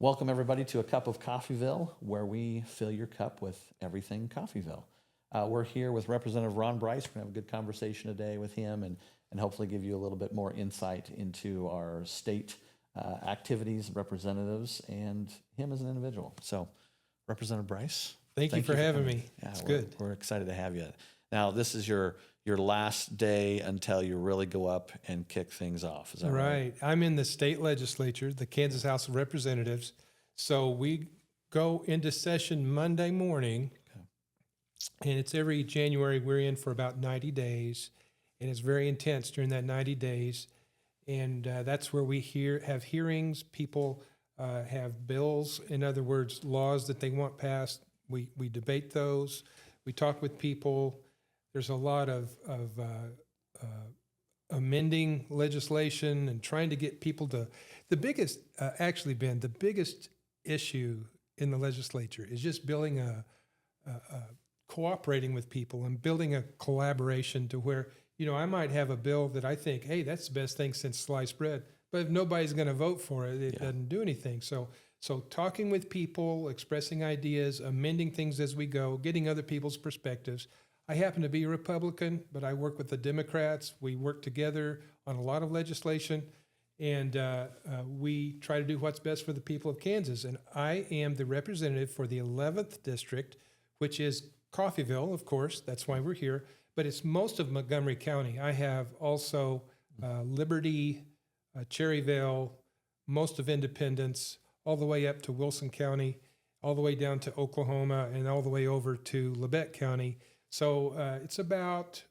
Welcome, everybody, to A Cup of Coffeyville, where we fill your cup with everything Coffeyville. We're here with Representative Ron Bryce. We're going to have a good conversation today with him and hopefully give you a little bit more insight into our state activities, representatives, and him as an individual. So, Representative Bryce. Thank you for having me. Yeah, it's good. We're excited to have you. Now, this is your last day until you really go up and kick things off. Is that right? Right. I'm in the state legislature, the Kansas House of Representatives. So we go into session Monday morning, and it's every January. We're in for about 90 days, and it's very intense during that 90 days. And that's where we have hearings. People have bills, in other words, laws that they want passed. We debate those. We talk with people. There's a lot of amending legislation and trying to get people to. The biggest, actually, Ben, the biggest issue in the legislature is just building cooperating with people and building a collaboration to where, I might have a bill that I think, hey, that's the best thing since sliced bread. But if nobody's going to vote for it, it doesn't do anything. So talking with people, expressing ideas, amending things as we go, getting other people's perspectives. I happen to be a Republican, but I work with the Democrats. We work together on a lot of legislation, and we try to do what's best for the people of Kansas. And I am the representative for the 11th District, which is Coffeyville, of course. That's why we're here. But it's most of Montgomery County. I have also Liberty, Cherryvale, most of Independence, all the way up to Wilson County, all the way down to Oklahoma, and all the way over to Labette County. So it's about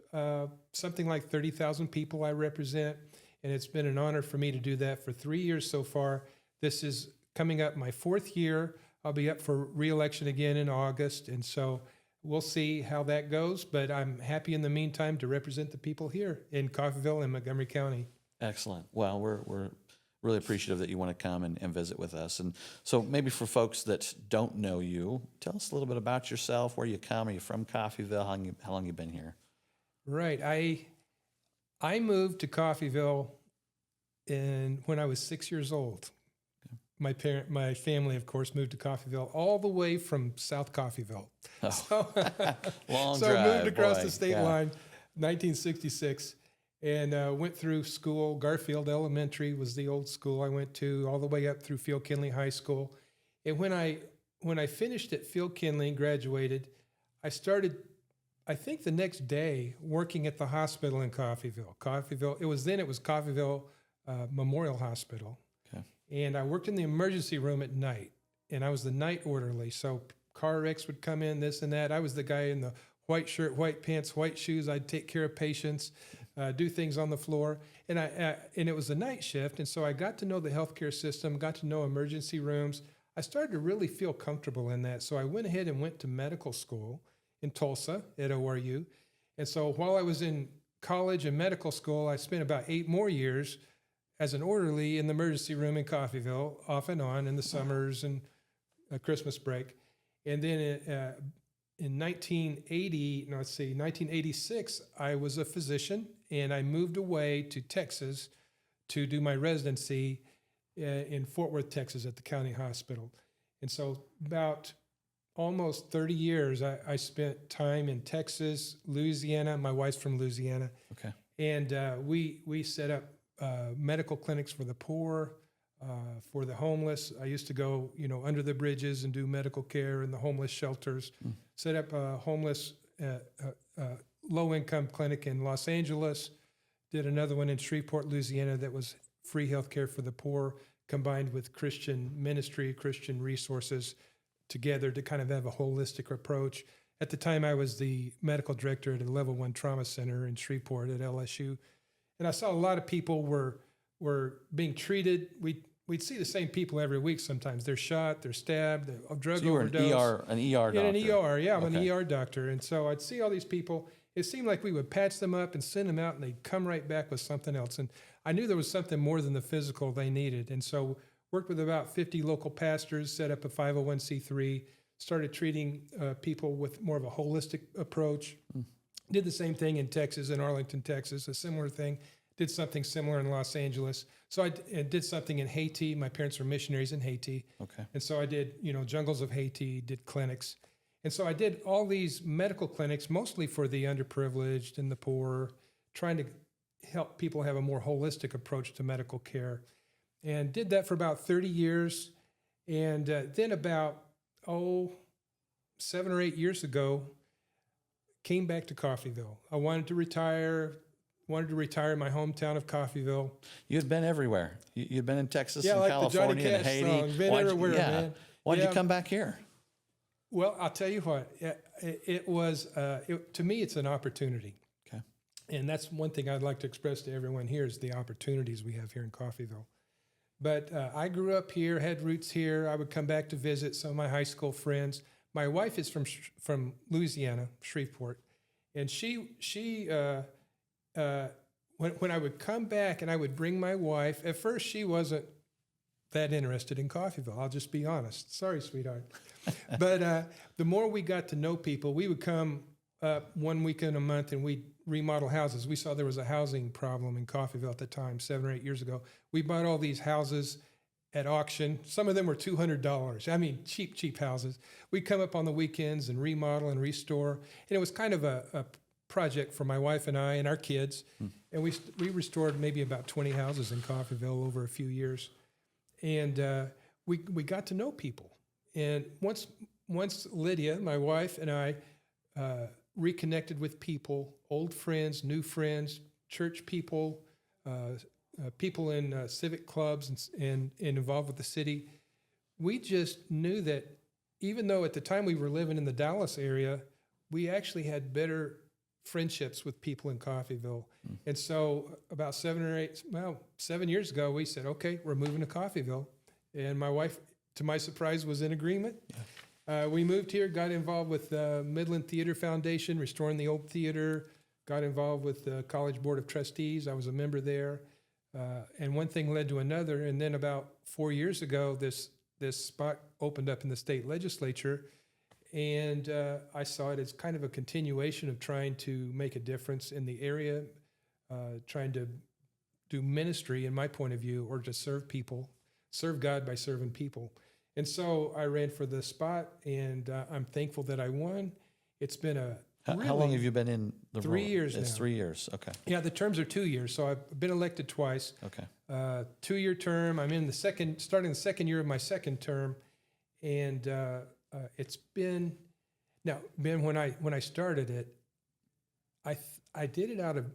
something like 30,000 people I represent, and it's been an honor for me to do that for 3 years so far. This is coming up my fourth year. I'll be up for re-election again in August, and so we'll see how that goes, but I'm happy in the meantime to represent the people here in Coffeyville and Montgomery County. Excellent. Well, we're really appreciative that you want to come and visit with us. And so maybe for folks that don't know you, tell us a little bit about yourself, where you come. Are you from Coffeyville? How long you been here? Right. I moved to Coffeyville when I was 6 years old. Okay. My family, of course, moved to Coffeyville all the way from South Coffeyville. Oh. So, Long so drive, I moved across boy. the state line, 1966. And went through school. Garfield Elementary was the old school I went to, all the way up through Field Kinley High School. And when I finished at Field Kinley and graduated, I started, I think the next day, working at the hospital in Coffeyville. It was Coffeyville Memorial Hospital. Okay. And I worked in the emergency room at night, and I was the night orderly. So car wrecks would come in, this and that. I was the guy in the white shirt, white pants, white shoes. I'd take care of patients. Do things on the floor, and it was a night shift, and so I got to know the healthcare system, got to know emergency rooms. I started to really feel comfortable in that, so I went ahead and went to medical school in Tulsa at ORU, and so while I was in college and medical school, I spent about 8 more years as an orderly in the emergency room in Coffeyville, off and on in the summers and Christmas break, and then in 1986, I was a physician, and I moved away to Texas to do my residency in Fort Worth, Texas at the county hospital. And so about almost 30 years, I spent time in Texas, Louisiana. My wife's from Louisiana. Okay. And we set up medical clinics for the poor, for the homeless. I used to go, under the bridges and do medical care in the homeless shelters, set up a homeless low-income clinic in Los Angeles, did another one in Shreveport, Louisiana that was free health care for the poor combined with Christian ministry, Christian resources together to kind of have a holistic approach. At the time, I was the medical director at a level 1 trauma center in Shreveport at LSU. And I saw a lot of people were being treated. We'd see the same people every week sometimes. They're shot, they're stabbed, they're drug overdose. You were an ER doctor? In an ER, yeah. I'm an ER doctor. And so I'd see all these people. It seemed like we would patch them up and send them out, and they'd come right back with something else. And I knew there was something more than the physical they needed. And so worked with about 50 local pastors, set up a 501c3, started treating people with more of a holistic approach. Did the same thing in Texas, in Arlington, Texas, a similar thing. did something similar in Los Angeles. So I did something in Haiti. My parents were missionaries in Haiti. Okay. And so I did, jungles of Haiti, did clinics. And so I did all these medical clinics, mostly for the underprivileged and the poor, trying to help people have a more holistic approach to medical care. And did that for about 30 years. And then about, 7 or 8 years ago, came back to Coffeyville. I wanted to retire in my hometown of Coffeyville. You had been everywhere. You'd been in Texas Yeah, and like California the Johnny and Cash Haiti. song. Been everywhere, man. Why'd you come back here? Well, I'll tell you what, it was, to me, it's an opportunity. Okay. And that's one thing I'd like to express to everyone here is the opportunities we have here in Coffeyville. But I grew up here, had roots here. I would come back to visit some of my high school friends. My wife is from Louisiana, Shreveport. And when I would come back and I would bring my wife, at first she wasn't that interested in Coffeyville. I'll just be honest. Sorry, sweetheart. But the more we got to know people, we would come 1 weekend a month and we'd remodel houses. We saw there was a housing problem in Coffeyville at the time, 7 or 8 years ago. We bought all these houses at auction. Some of them were $200. I mean, cheap houses. We'd come up on the weekends and remodel and restore. And it was kind of a project for my wife and I and our kids. And we restored maybe about 20 houses in Coffeyville over a few years. And we got to know people. And once Lydia, my wife, and I reconnected with people, old friends, new friends, church people, people in civic clubs and involved with the city, we just knew that even though at the time we were living in the Dallas area, we actually had better friendships with people in Coffeyville. And so about 7 years ago, we said, okay, we're moving to Coffeyville. And my wife, to my surprise, was in agreement. Yeah. We moved here, got involved with the Midland Theater Foundation, restoring the old theater, got involved with the College Board of Trustees. I was a member there. And one thing led to another. And then about 4 years ago, this spot opened up in the state legislature. And I saw it as kind of a continuation of trying to make a difference in the area, trying to do ministry, in my point of view, or to serve people, serve God by serving people. And so I ran for the spot, and I'm thankful that I won. It's been How long have you been in the 3 role? years It's now. 3 years. Okay. Yeah, the terms are 2 years, so I've been elected twice. Okay. 2-year term. I'm in starting the second year of my second term, and it's been now. Ben, when I started it, I did it out of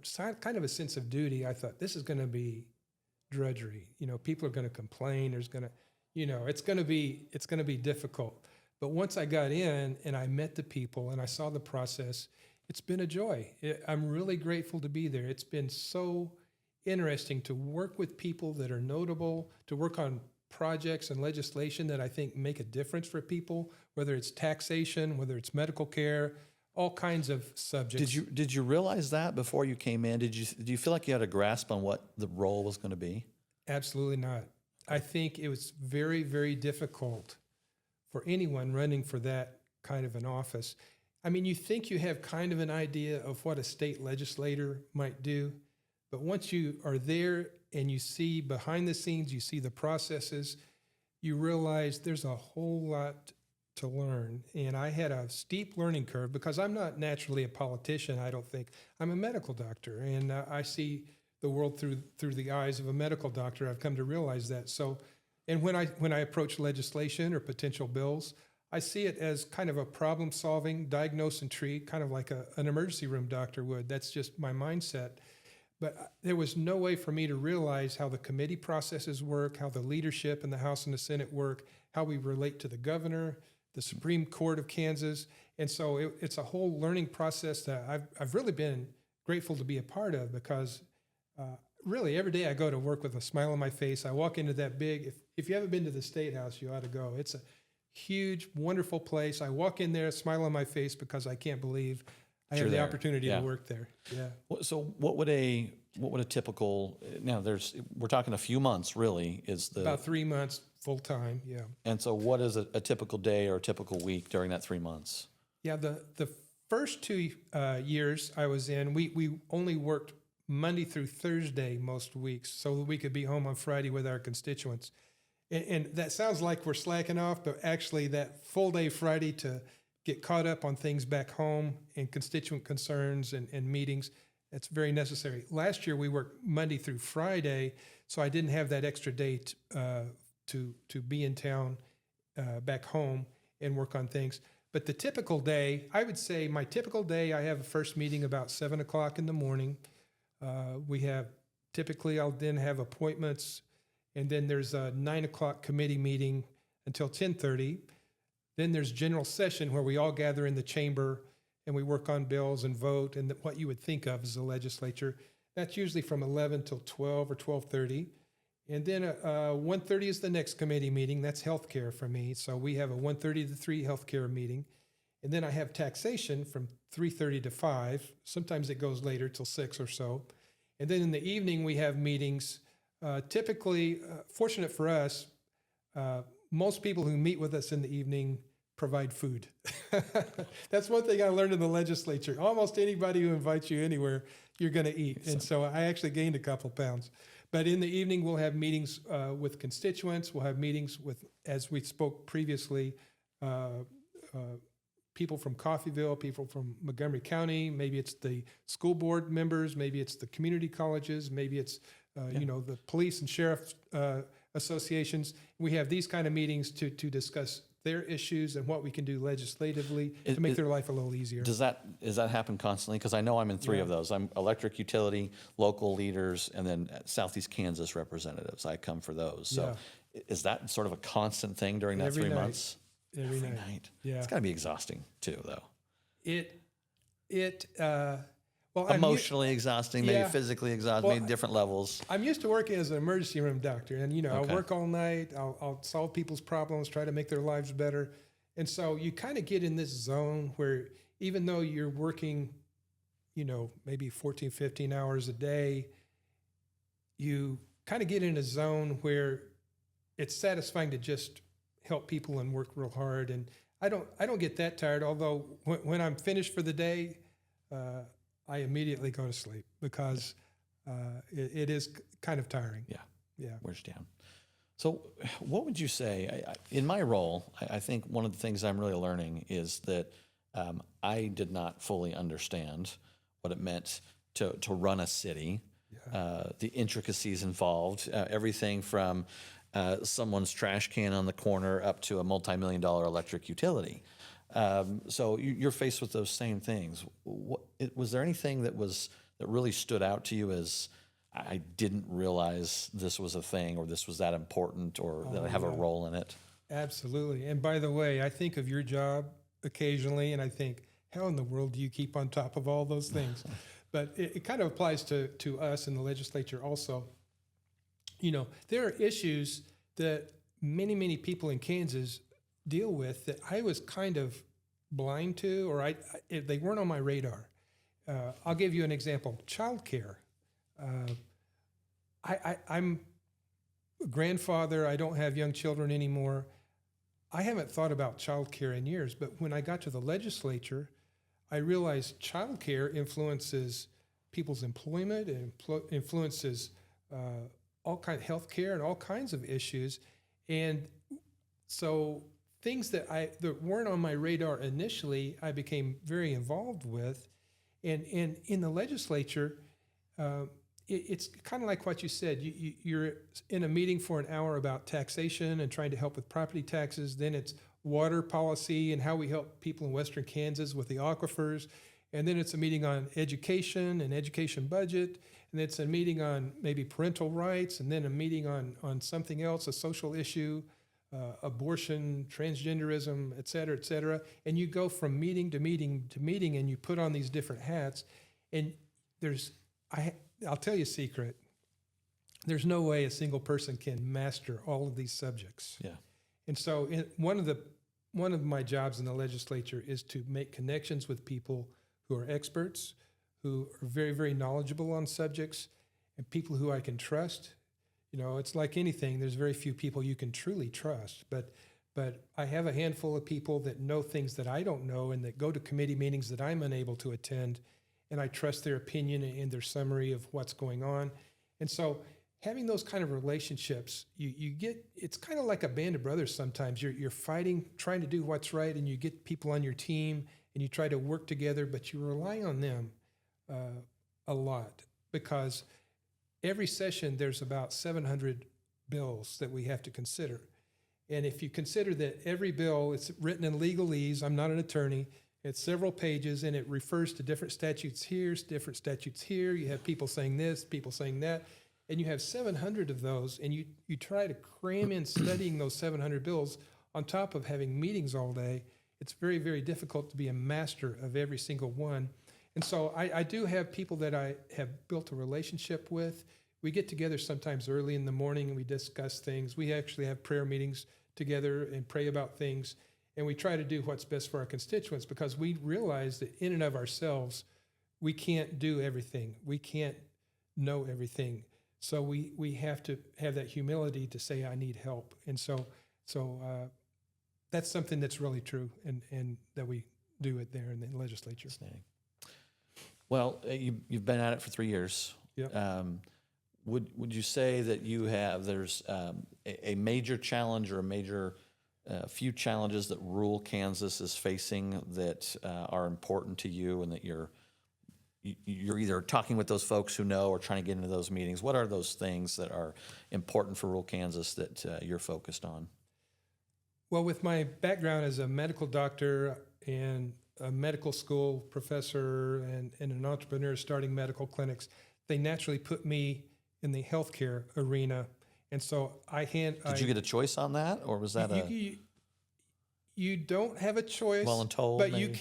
kind of a sense of duty. I thought this is going to be drudgery. People are going to complain. There's going to, it's going to be difficult. But once I got in and I met the people and I saw the process, it's been a joy. I'm really grateful to be there. It's been so interesting to work with people that are notable, to work on projects and legislation that I think make a difference for people, whether it's taxation, whether it's medical care, all kinds of subjects. Did you realize that before you came in? Do you feel like you had a grasp on what the role was going to be? Absolutely not. I think it was very, very difficult for anyone running for that kind of an office. I mean, you think you have kind of an idea of what a state legislator might do, but once you are there and you see behind the scenes, you see the processes, you realize there's a whole lot to learn. And I had a steep learning curve because I'm not naturally a politician, I don't think. I'm a medical doctor, and I see the world through the eyes of a medical doctor. I've come to realize that. So, and when I approach legislation or potential bills, I see it as kind of a problem-solving, diagnose and treat, kind of like an emergency room doctor would. That's just my mindset. But there was no way for me to realize how the committee processes work, how the leadership in the House and the Senate work, how we relate to the governor, the Supreme Court of Kansas. And so it's a whole learning process that I've really been grateful to be a part of, because really every day I go to work with a smile on my face. I walk into that big, if you haven't been to the State House, you ought to go. It's a huge, wonderful place. I walk in there, smile on my face, because I can't believe I have the opportunity to work there. Yeah. So what would a typical, now we're talking a few months really, is the about 3 months full time. Yeah. And so what is a typical day or a typical week during that 3 months? Yeah. The first 2 years I was in, we only worked Monday through Thursday most weeks so that we could be home on Friday with our constituents. And that sounds like we're slacking off, but actually that full day Friday to get caught up on things back home and constituent concerns and meetings, that's very necessary. Last year we worked Monday through Friday, so I didn't have that extra day to be in town back home and work on things. But the typical day, I would say my typical day, I have a first meeting about 7 o'clock in the morning. We have, typically I'll then have appointments, and then there's a 9 o'clock committee meeting until 10:30. Then there's general session where we all gather in the chamber and we work on bills and vote and what you would think of as a legislature. That's usually from 11 till 12 or 12:30. And then 1:30 is the next committee meeting. That's healthcare for me. So we have a 1:30 to 3 healthcare meeting. And then I have taxation from 3:30 to 5. Sometimes it goes later till 6 or so. And then in the evening, we have meetings. Typically, fortunate for us, most people who meet with us in the evening provide food. That's one thing I learned in the legislature. Almost anybody who invites you anywhere, you're going to eat. And so I actually gained a couple pounds. But in the evening, we'll have meetings with constituents. We'll have meetings with, as we spoke previously, people from Coffeyville, people from Montgomery County. Maybe it's the school board members. Maybe it's the community colleges. Maybe it's the police and sheriff associations. We have these kind of meetings to discuss their issues and what we can do legislatively to make their life a little easier. Does that happen constantly? Because I know I'm in 3 of those. I'm electric utility, local leaders, and then Southeast Kansas representatives. I come for those. So is that sort of a constant thing during that 3 months? Every night. Yeah. It's got to be exhausting too, though. Well, emotionally exhausting, maybe physically exhausting, maybe different levels. I'm used to working as an emergency room doctor, and I'll work all night. I'll solve people's problems, try to make their lives better, and so you kind of get in this zone where even though you're working, maybe 14, 15 hours a day, you kind of get in a zone where it's satisfying to just help people and work real hard. And I don't get that tired. Although when I'm finished for the day, I immediately go to sleep because it is kind of tiring. Yeah. Wears you down. So what would you say, in my role, I think one of the things I'm really learning is that I did not fully understand what it meant to run a city, the intricacies involved, everything from someone's trash can on the corner up to a multi-million-dollar electric utility. So you're faced with those same things. Was there anything that really stood out to you as I didn't realize this was a thing, or this was that important, or that I have a role in it? Absolutely. And by the way, I think of your job occasionally, and I think, how in the world do you keep on top of all those things? But it kind of applies to us in the legislature also. There are issues that many, many people in Kansas deal with that I was kind of blind to, or they weren't on my radar. I'll give you an example. Childcare. I'm a grandfather. I don't have young children anymore. I haven't thought about childcare in years, but when I got to the legislature, I realized childcare influences people's employment and influences all kinds of health care and all kinds of issues. And so things that weren't on my radar initially, I became very involved with. And in the legislature, it's kind of like what you said. You're in a meeting for an hour about taxation and trying to help with property taxes. Then it's water policy and how we help people in Western Kansas with the aquifers. And then it's a meeting on education and education budget. And it's a meeting on maybe parental rights, and then a meeting on something else, a social issue, abortion, transgenderism, et cetera, and you go from meeting to meeting to meeting, and you put on these different hats. And I'll tell you a secret. There's no way a single person can master all of these subjects. Yeah. And so one of my jobs in the legislature is to make connections with people who are experts, who are very, very knowledgeable on subjects, and people who I can trust. It's like anything. There's very few people you can truly trust, but I have a handful of people that know things that I don't know and that go to committee meetings that I'm unable to attend, and I trust their opinion and their summary of what's going on. And so having those kind of relationships, you get, it's kind of like a band of brothers sometimes. You're fighting, trying to do what's right, and you get people on your team, and you try to work together, but you rely on them a lot, because every session there's about 700 bills that we have to consider. And if you consider that every bill, it's written in legalese, I'm not an attorney, it's several pages, and it refers to different statutes here, different statutes here. You have people saying this, people saying that, and you have 700 of those, and you try to cram in studying those 700 bills on top of having meetings all day. It's very, very difficult to be a master of every single one. And so I do have people that I have built a relationship with. We get together sometimes early in the morning and we discuss things. We actually have prayer meetings together and pray about things. And we try to do what's best for our constituents, because we realize that in and of ourselves, we can't do everything. We can't know everything. So we have to have that humility to say, I need help. And so that's something that's really true, and that we do it there in the legislature. Well, you've been at it for 3 years. Yep. Would you say that there's a major challenge or a major few challenges that rural Kansas is facing that are important to you, and that you're either talking with those folks who know or trying to get into those meetings? What are those things that are important for rural Kansas that you're focused on? Well, with my background as a medical doctor and a medical school professor and an entrepreneur starting medical clinics, they naturally put me in the healthcare arena. And so Did you get a choice on that, or was that you don't have a choice, voluntold, but maybe?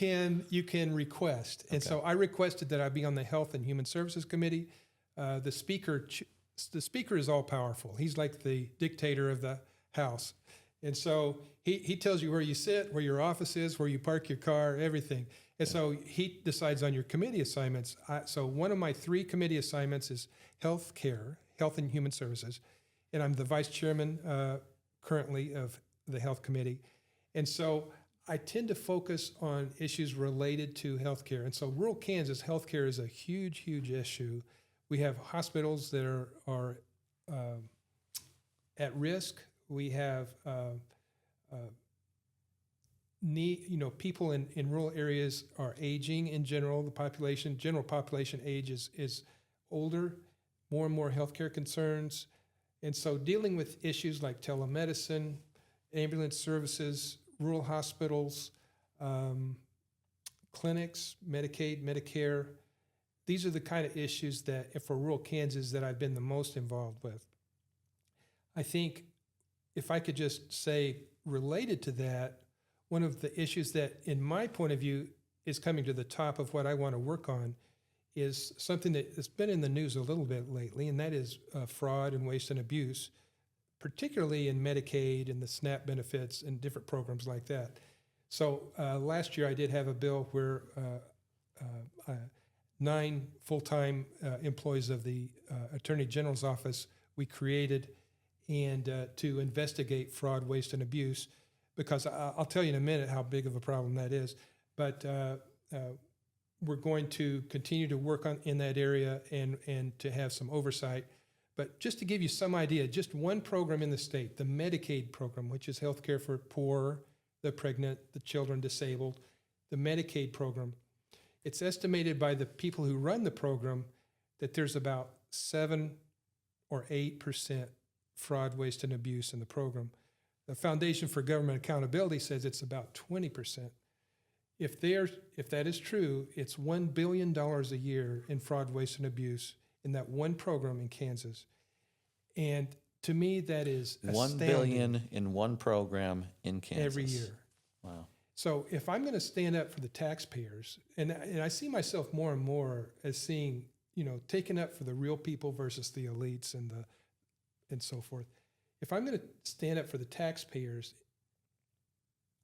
you can request. And so I requested that I be on the Health and Human Services Committee. The speaker is all powerful. He's like the dictator of the House. And so he tells you where you sit, where your office is, where you park your car, everything. And so he decides on your committee assignments. So one of my 3 committee assignments is Health and Human Services. And I'm the vice chairman currently of the Health Committee. And so I tend to focus on issues related to healthcare. And so rural Kansas, healthcare is a huge, huge issue. We have hospitals that are at risk. We have people in rural areas are aging in general. The general population age is older, more and more healthcare concerns. And so dealing with issues like telemedicine, ambulance services, rural hospitals, clinics, Medicaid, Medicare, these are the kind of issues that, for rural Kansas, that I've been the most involved with. I think if I could just say, related to that, one of the issues that, in my point of view, is coming to the top of what I want to work on is something that has been in the news a little bit lately, and that is fraud and waste and abuse, particularly in Medicaid and the SNAP benefits and different programs like that. So last year I did have a bill where 9 full-time employees of the Attorney General's office we created and to investigate fraud, waste, and abuse, because I'll tell you in a minute how big of a problem that is. But we're going to continue to work in that area and to have some oversight. But just to give you some idea, just one program in the state, the Medicaid program, which is healthcare for poor, the pregnant, the children, disabled, the Medicaid program, it's estimated by the people who run the program that there's about 7 or 8% fraud, waste, and abuse in the program. The Foundation for Government Accountability says it's about 20%. If that is true, it's $1 billion a year in fraud, waste, and abuse in that one program in Kansas. And to me, that is astounding. $1 billion in one program in Kansas. Every year. Wow. So if I'm going to stand up for the taxpayers, and I see myself more and more as seeing, taking up for the real people versus the elites and so forth. If I'm going to stand up for the taxpayers,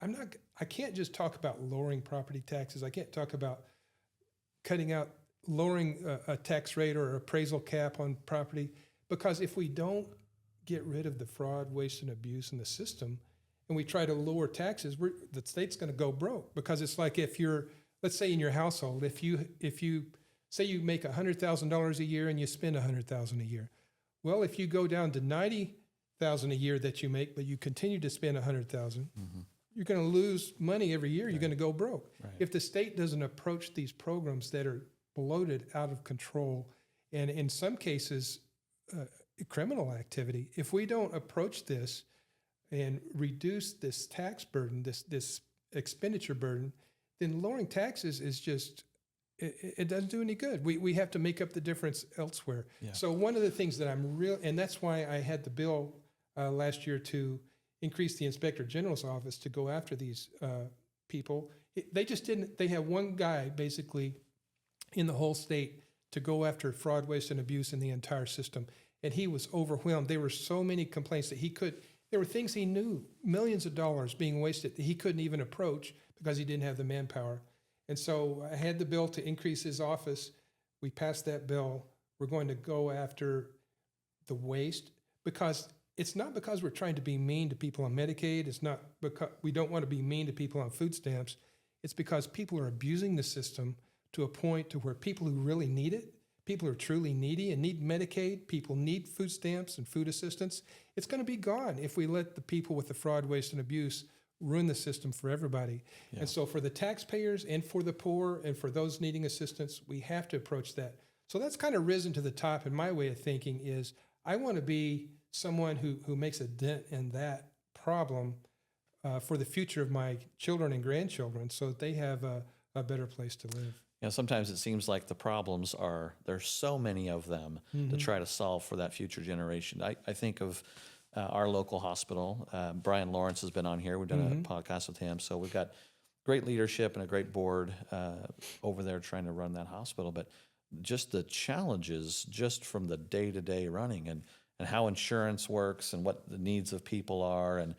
I can't just talk about lowering property taxes. I can't talk about lowering a tax rate or appraisal cap on property, because if we don't get rid of the fraud, waste, and abuse in the system, and we try to lower taxes, the state's going to go broke. Because it's like, if you're, let's say in your household, if you say you make $100,000 a year and you spend $100,000 a year. Well, if you go down to $90,000 a year that you make, but you continue to spend $100,000, you're going to lose money every year. You're going to go broke. Right. If the state doesn't approach these programs that are bloated, out of control, and in some cases, criminal activity, if we don't approach this and reduce this tax burden, this expenditure burden, then lowering taxes is just, it doesn't do any good. We have to make up the difference elsewhere. Yeah. So one of the things that and that's why I had the bill last year to increase the Inspector General's office to go after these people. They just didn't, they have one guy basically in the whole state to go after fraud, waste, and abuse in the entire system. And he was overwhelmed. There were so many complaints that there were things he knew, millions of dollars being wasted that he couldn't even approach because he didn't have the manpower. And so I had the bill to increase his office. We passed that bill. We're going to go after the waste because it's not because we're trying to be mean to people on Medicaid. It's not because we don't want to be mean to people on food stamps. It's because people are abusing the system to a point to where people who really need it, people who are truly needy and need Medicaid, people need food stamps and food assistance, it's going to be gone if we let the people with the fraud, waste, and abuse ruin the system for everybody. Yeah. And so for the taxpayers and for the poor and for those needing assistance, we have to approach that. So that's kind of risen to the top in my way of thinking is I want to be someone who makes a dent in that problem for the future of my children and grandchildren so that they have a better place to live. You know, sometimes it seems like the problems there's so many of them to try to solve for that future generation. I think of our local hospital. Brian Lawrence has been on here. We've done a podcast with him. So we've got great leadership and a great board over there trying to run that hospital. But just the challenges just from the day-to-day running and how insurance works and what the needs of people are. And,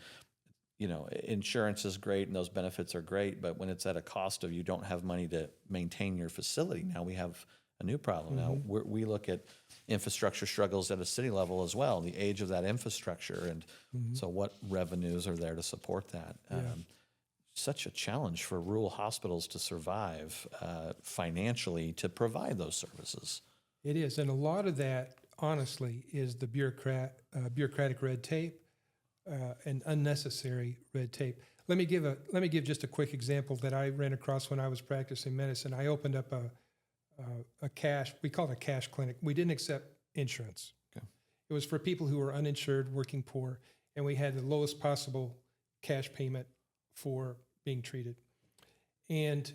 you know, insurance is great and those benefits are great, but when it's at a cost of you don't have money to maintain your facility, now we have a new problem. Now we look at infrastructure struggles at a city level as well, the age of that infrastructure, and so what revenues are there to support that? Such a challenge for rural hospitals to survive financially to provide those services. It is, and a lot of that, honestly, is the bureaucratic red tape and unnecessary red tape. Let me give just a quick example that I ran across when I was practicing medicine. I opened up a cash, we call it a cash clinic. We didn't accept insurance. Okay. It was for people who were uninsured, working poor, and we had the lowest possible cash payment for being treated. And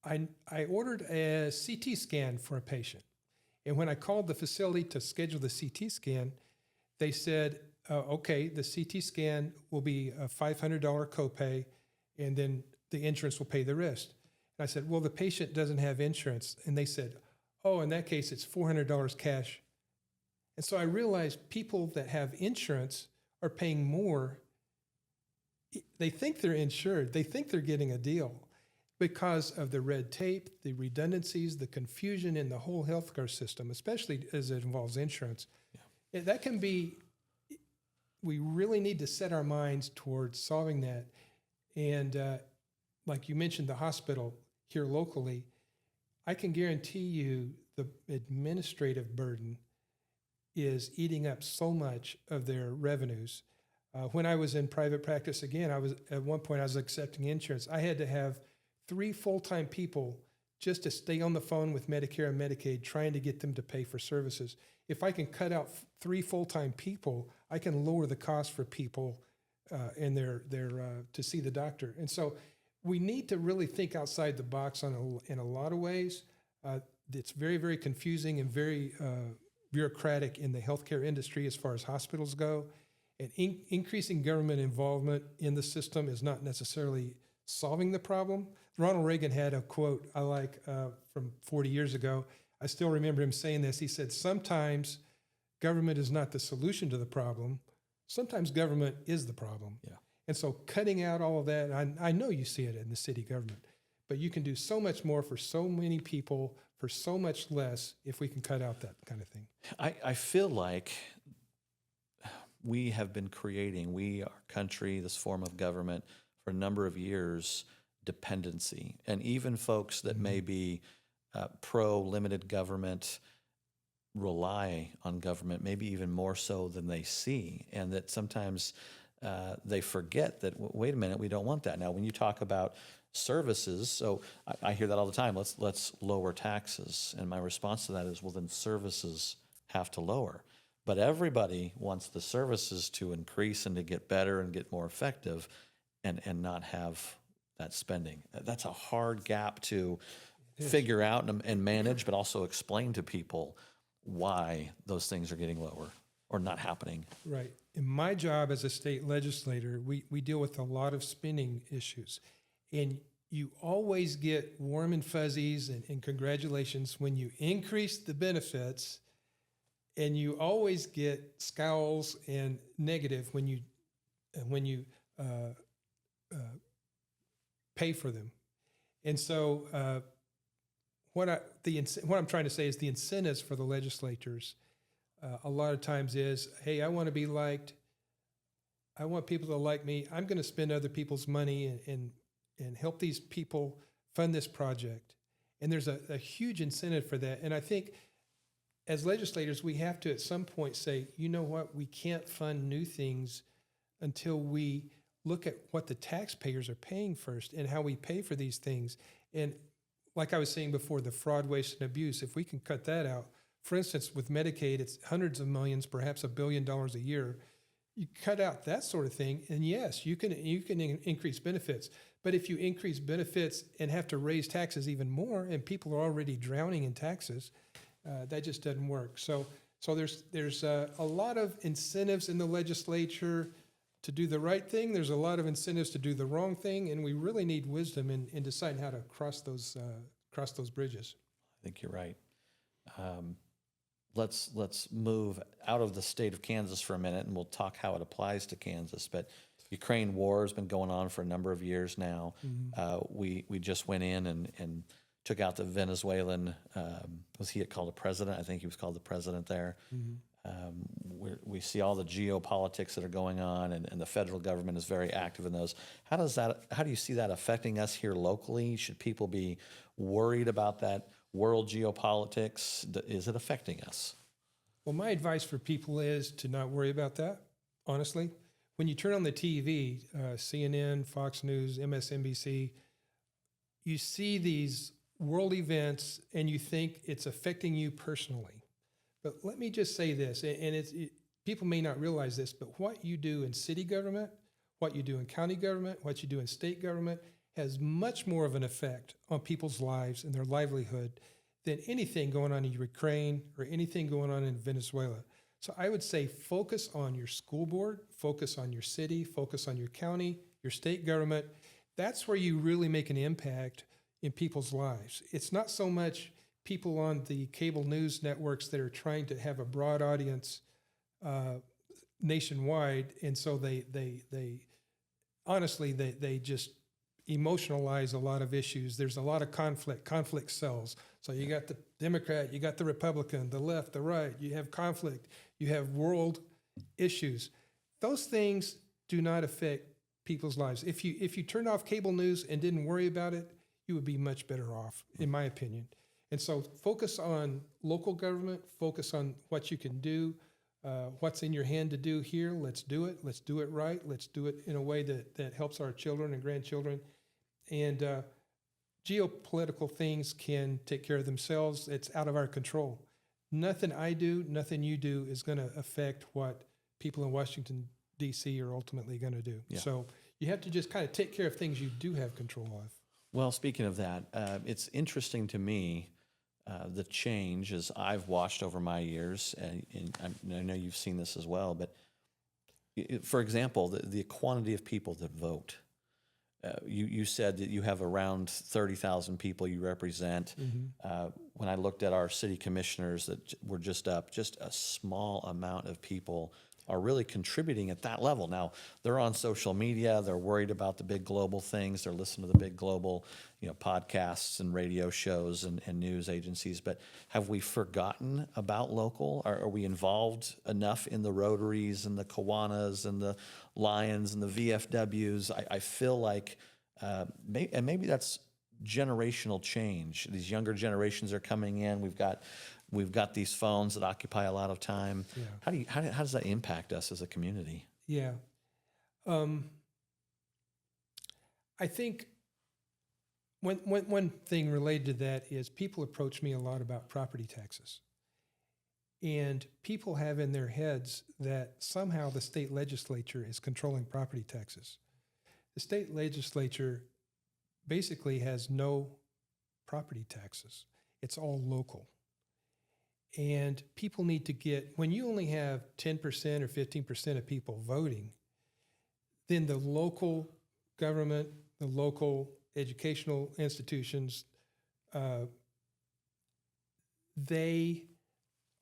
I ordered a CT scan for a patient. And when I called the facility to schedule the CT scan, they said, okay, the CT scan will be a $500 copay, and then the insurance will pay the rest. And I said, well, the patient doesn't have insurance. And they said, oh, in that case, it's $400 cash. And so I realized people that have insurance are paying more. They think they're insured. They think they're getting a deal because of the red tape, the redundancies, the confusion in the whole healthcare system, especially as it involves insurance. Yeah. That can be, we really need to set our minds towards solving that. And like you mentioned, the hospital here locally, I can guarantee you the administrative burden is eating up so much of their revenues. When I was in private practice, again, at one point I was accepting insurance. I had to have 3 full-time people just to stay on the phone with Medicare and Medicaid, trying to get them to pay for services. If I can cut out 3 full-time people, I can lower the cost for people and to see the doctor. And so we need to really think outside the box in a lot of ways. It's very, very confusing and very bureaucratic in the healthcare industry as far as hospitals go. And increasing government involvement in the system is not necessarily solving the problem. Ronald Reagan had a quote I like from 40 years ago. I still remember him saying this. He said, sometimes government is not the solution to the problem. Sometimes government is the problem. Yeah. And so cutting out all of that, I know you see it in the city government, but you can do so much more for so many people for so much less if we can cut out that kind of thing. I feel like we have been creating, our country, this form of government, for a number of years, dependency. And even folks that may be pro-limited government rely on government maybe even more so than they see, and that sometimes they forget that, wait a minute, we don't want that. Now, when you talk about services, so I hear that all the time, let's lower taxes. And my response to that is, well, then services have to lower. But everybody wants the services to increase and to get better and get more effective and not have that spending. That's a hard gap to figure out and manage, but also explain to people why those things are getting lower or not happening. Right. In my job as a state legislator, we deal with a lot of spending issues. And you always get warm and fuzzies and congratulations when you increase the benefits, and you always get scowls and negative when you pay for them. And so what I'm trying to say is the incentives for the legislators a lot of times is, hey, I want to be liked. I want people to like me. I'm going to spend other people's money and help these people fund this project. And there's a huge incentive for that. And I think as legislators, we have to at some point say, you know what, we can't fund new things until we look at what the taxpayers are paying first and how we pay for these things. And like I was saying before, the fraud, waste, and abuse, if we can cut that out, for instance, with Medicaid, it's hundreds of millions, perhaps $1 billion a year. You cut out that sort of thing, and yes, you can increase benefits. But if you increase benefits and have to raise taxes even more, and people are already drowning in taxes, that just doesn't work. So there's a lot of incentives in the legislature to do the right thing. There's a lot of incentives to do the wrong thing, and we really need wisdom in deciding how to cross those bridges. I think you're right. Let's move out of the state of Kansas for a minute, and we'll talk how it applies to Kansas. But Ukraine war has been going on for a number of years now. We just went in and took out the Venezuelan, was he called a president? I think he was called the president there. We see all the geopolitics that are going on, and the federal government is very active in those. How do you see that affecting us here locally? Should people be worried about that world geopolitics? Is it affecting us? Well, my advice for people is to not worry about that, honestly. When you turn on the TV, CNN, Fox News, MSNBC, you see these world events and you think it's affecting you personally. But let me just say this, and people may not realize this, but what you do in city government, what you do in county government, what you do in state government has much more of an effect on people's lives and their livelihood than anything going on in Ukraine or anything going on in Venezuela. So I would say focus on your school board, focus on your city, focus on your county, your state government. That's where you really make an impact in people's lives. It's not so much people on the cable news networks that are trying to have a broad audience nationwide, and so they honestly just emotionalize a lot of issues. There's a lot of conflict sells. So you got the Democrat, you got the Republican, the left, the right, you have conflict, you have world issues. Those things do not affect people's lives. If you turned off cable news and didn't worry about it, you would be much better off, in my opinion. And so focus on local government, focus on what you can do, what's in your hand to do here. Let's do it. Let's do it right. Let's do it in a way that helps our children and grandchildren. And geopolitical things can take care of themselves. It's out of our control. Nothing I do, nothing you do is going to affect what people in Washington, D.C. are ultimately going to do. Yeah. So you have to just kind of take care of things you do have control of. Well, speaking of that, it's interesting to me, the change as I've watched over my years, and I know you've seen this as well, but for example, the quantity of people that vote. You said that you have around 30,000 people you represent. Mm-hmm. When I looked at our city commissioners that were just up, just a small amount of people are really contributing at that level. Now, they're on social media. They're worried about the big global things. They're listening to the big global, podcasts and radio shows and news agencies. But have we forgotten about local? Are we involved enough in the Rotaries and the Kiwanis and the Lions and the VFWs? I feel like, and maybe that's generational change. These younger generations are coming in. We've got these phones that occupy a lot of time. Yeah. How does that impact us as a community? Yeah. I think one thing related to that is people approach me a lot about property taxes. And people have in their heads that somehow the state legislature is controlling property taxes. The state legislature basically has no property taxes. It's all local. And people need to get, when you only have 10% or 15% of people voting, then the local government, the local educational institutions, they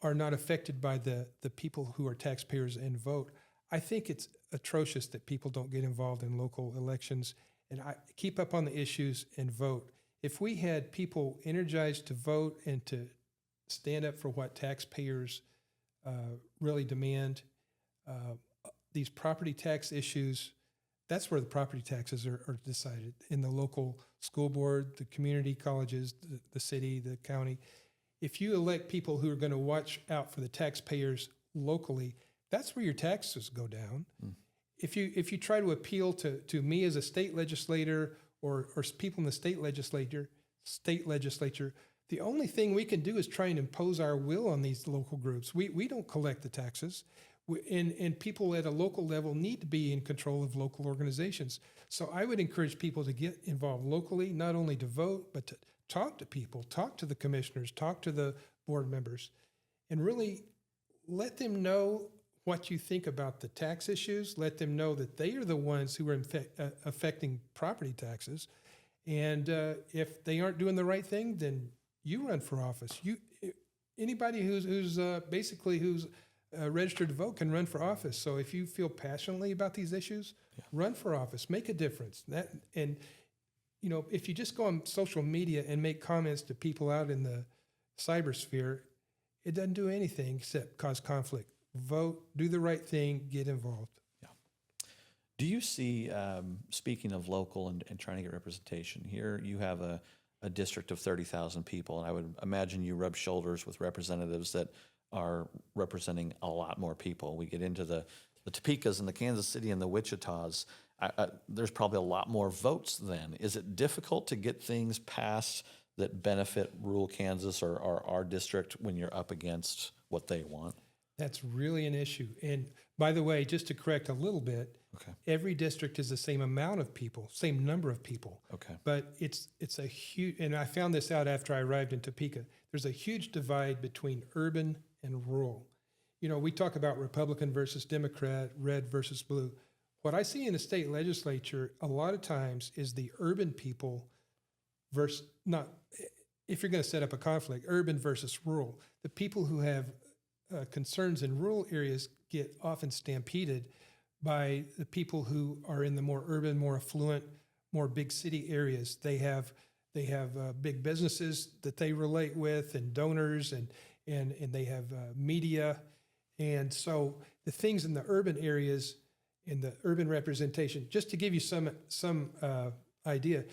are not affected by the people who are taxpayers and vote. I think it's atrocious that people don't get involved in local elections and keep up on the issues and vote. If we had people energized to vote and to stand up for what taxpayers really demand, these property tax issues, that's where the property taxes are decided, in the local school board, the community colleges, the city, the county. If you elect people who are going to watch out for the taxpayers locally, that's where your taxes go down. If you try to appeal to me as a state legislator or people in the state legislature, the only thing we can do is try and impose our will on these local groups. We don't collect the taxes. And people at a local level need to be in control of local organizations. So I would encourage people to get involved locally, not only to vote, but to talk to people, talk to the commissioners, talk to the board members, and really let them know what you think about the tax issues. Let them know that they are the ones who are affecting property taxes. And if they aren't doing the right thing, then you run for office. Anybody who's registered to vote can run for office. So if you feel passionately about these issues, run for office, make a difference. If you just go on social media and make comments to people out in the cybersphere, it doesn't do anything except cause conflict. Vote, do the right thing, get involved. Yeah. Do you see, speaking of local and trying to get representation, here you have a district of 30,000 people, and I would imagine you rub shoulders with representatives that are representing a lot more people. We get into the Topekas and the Kansas City and the Wichitas. There's probably a lot more votes then. Is it difficult to get things passed that benefit rural Kansas or our district when you're up against what they want? That's really an issue. And by the way, just to correct a little bit, every district is the same amount of people, same number of people. Okay. But it's a huge, and I found this out after I arrived in Topeka, there's a huge divide between urban and rural. We talk about Republican versus Democrat, red versus blue. What I see in the state legislature a lot of times is the urban people versus, not, if you're going to set up a conflict, urban versus rural. The people who have concerns in rural areas get often stampeded by the people who are in the more urban, more affluent, more big city areas. They have big businesses that they relate with and donors and they have media. And so the things in the urban areas, in the urban representation, just to give you some idea,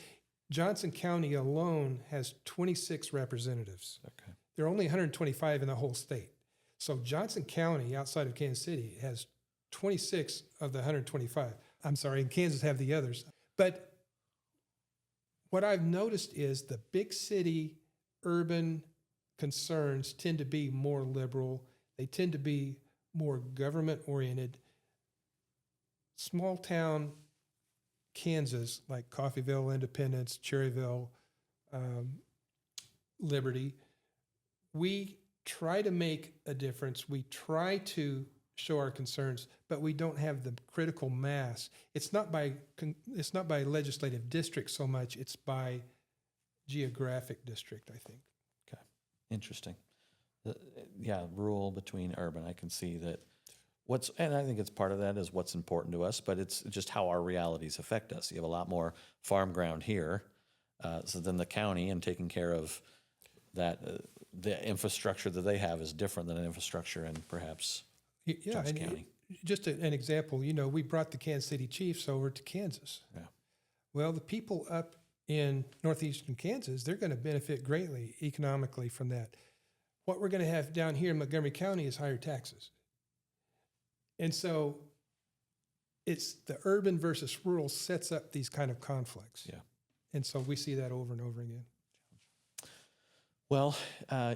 Johnson County alone has 26 representatives. Okay. There are only 125 in the whole state. So Johnson County, outside of Kansas City, has 26 of the 125. I'm sorry, and Kansas have the others. But what I've noticed is the big city urban concerns tend to be more liberal. They tend to be more government-oriented. Small town Kansas, like Coffeyville, Independence, Cherryville, Liberty, we try to make a difference. We try to show our concerns, but we don't have the critical mass. It's not by legislative district so much. It's by geographic district, I think. Okay, interesting. Rural between urban. I can see that. And I think it's part of that is what's important to us, but it's just how our realities affect us. You have a lot more farm ground here, so then the county and taking care of that. The infrastructure that they have is different than an infrastructure in perhaps Johnson County. Just an example, we brought the Kansas City Chiefs over to Kansas. Yeah. Well, the people up in northeastern Kansas, they're going to benefit greatly economically from that. What we're going to have down here in Montgomery County is higher taxes. And so it's the urban versus rural sets up these kind of conflicts. Yeah. And so we see that over and over again. Well,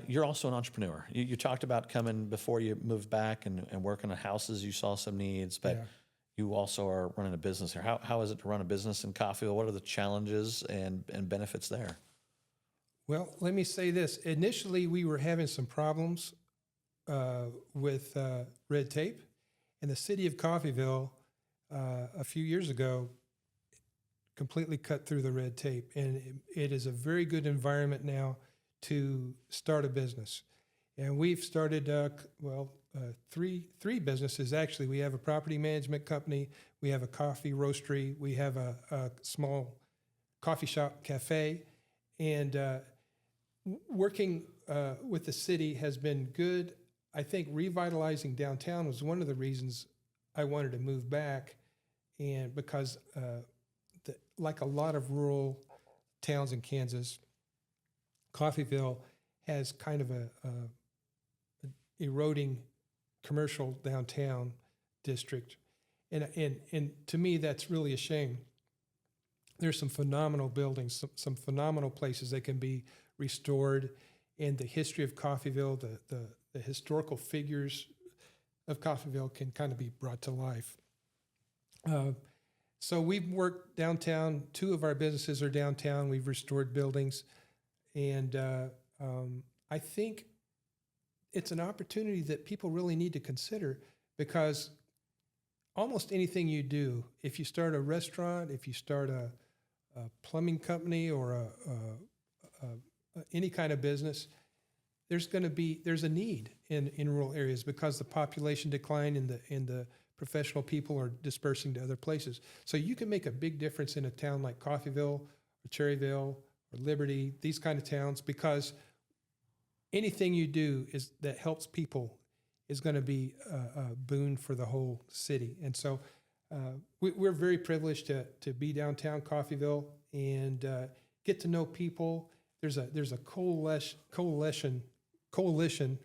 you're also an entrepreneur. You talked about coming before you moved back and working on houses. You saw some needs, but Yeah. you also are running a business here. How is it to run a business in Coffeyville? What are the challenges and benefits there? Well, let me say this. Initially, we were having some problems with red tape, and the city of Coffeyville a few years ago completely cut through the red tape, and it is a very good environment now to start a business. And we've started, three businesses actually. We have a property management company, we have a coffee roastery, we have a small coffee shop cafe, and working with the city has been good. I think revitalizing downtown was one of the reasons I wanted to move back, and because like a lot of rural towns in Kansas, Coffeyville has kind of a eroding commercial downtown district, and to me that's really a shame. There's some phenomenal buildings, some phenomenal places that can be restored, and the history of Coffeyville, the historical figures of Coffeyville can kind of be brought to life. So we've worked downtown. Two of our businesses are downtown. We've restored buildings. And I think it's an opportunity that people really need to consider, because almost anything you do, if you start a restaurant, if you start a plumbing company or any kind of business, there's a need in rural areas because the population decline and the professional people are dispersing to other places. So you can make a big difference in a town like Coffeyville or Cherryville or Liberty, these kind of towns, because anything you do that helps people is going to be a boon for the whole city. And so we're very privileged to be downtown Coffeyville and get to know people. There's a coalition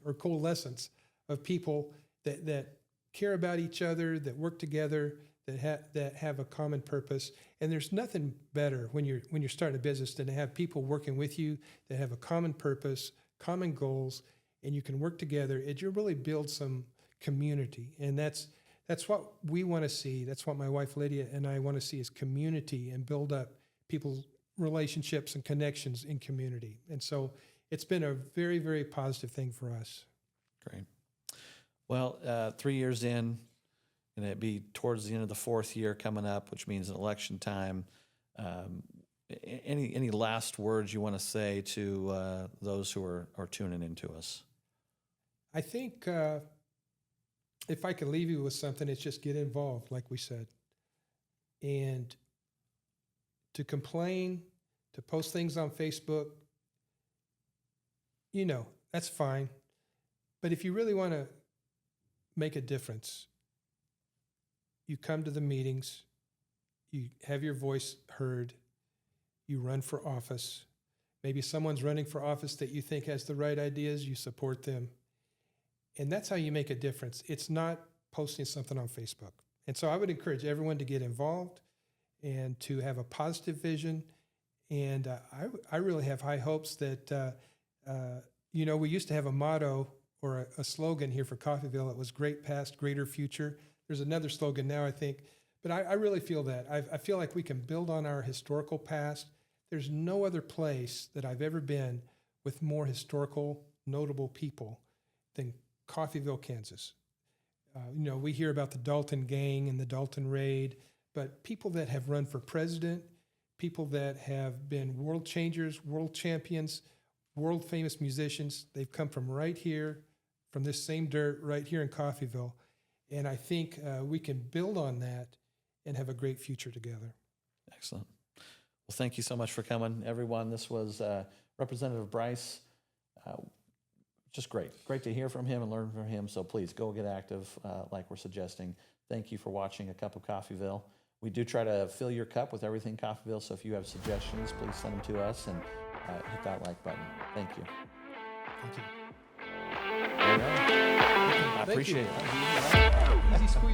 or coalescence of people that care about each other, that work together, that have a common purpose. And there's nothing better when you're starting a business than to have people working with you that have a common purpose, common goals, and you can work together. You really build some community, and that's what we want to see. That's what my wife Lydia and I want to see, is community, and build up people's relationships and connections in community. And so it's been a very, very positive thing for us. Great. Well, 3 years in, and it'd be towards the end of the fourth year coming up, which means an election time. Any last words you want to say to those who are tuning into us? I think if I could leave you with something, it's just get involved, like we said. And to complain, to post things on Facebook, that's fine. But if you really want to make a difference, you come to the meetings, you have your voice heard, you run for office. Maybe someone's running for office that you think has the right ideas, you support them. And that's how you make a difference. It's not posting something on Facebook. And so I would encourage everyone to get involved and to have a positive vision. And I really have high hopes that, we used to have a motto or a slogan here for Coffeyville. It was great past, greater future. There's another slogan now, I think. But I really feel that. I feel like we can build on our historical past. There's no other place that I've ever been with more historical, notable people than Coffeyville, Kansas. We hear about the Dalton Gang and the Dalton Raid, but people that have run for president, people that have been world changers, world champions, world famous musicians, they've come from right here, from this same dirt, right here in Coffeyville. And I think we can build on that and have a great future together. Excellent. Well, thank you so much for coming, everyone. This was Representative Bryce. Just great. Great to hear from him and learn from him. So please go get active like we're suggesting. Thank you for watching A Cup of Coffeyville. We do try to fill your cup with everything Coffeyville, so if you have suggestions, please send them to us and hit that like button. Thank you. Thank you. There you go. I Thank you. appreciate it. Easy squeeze.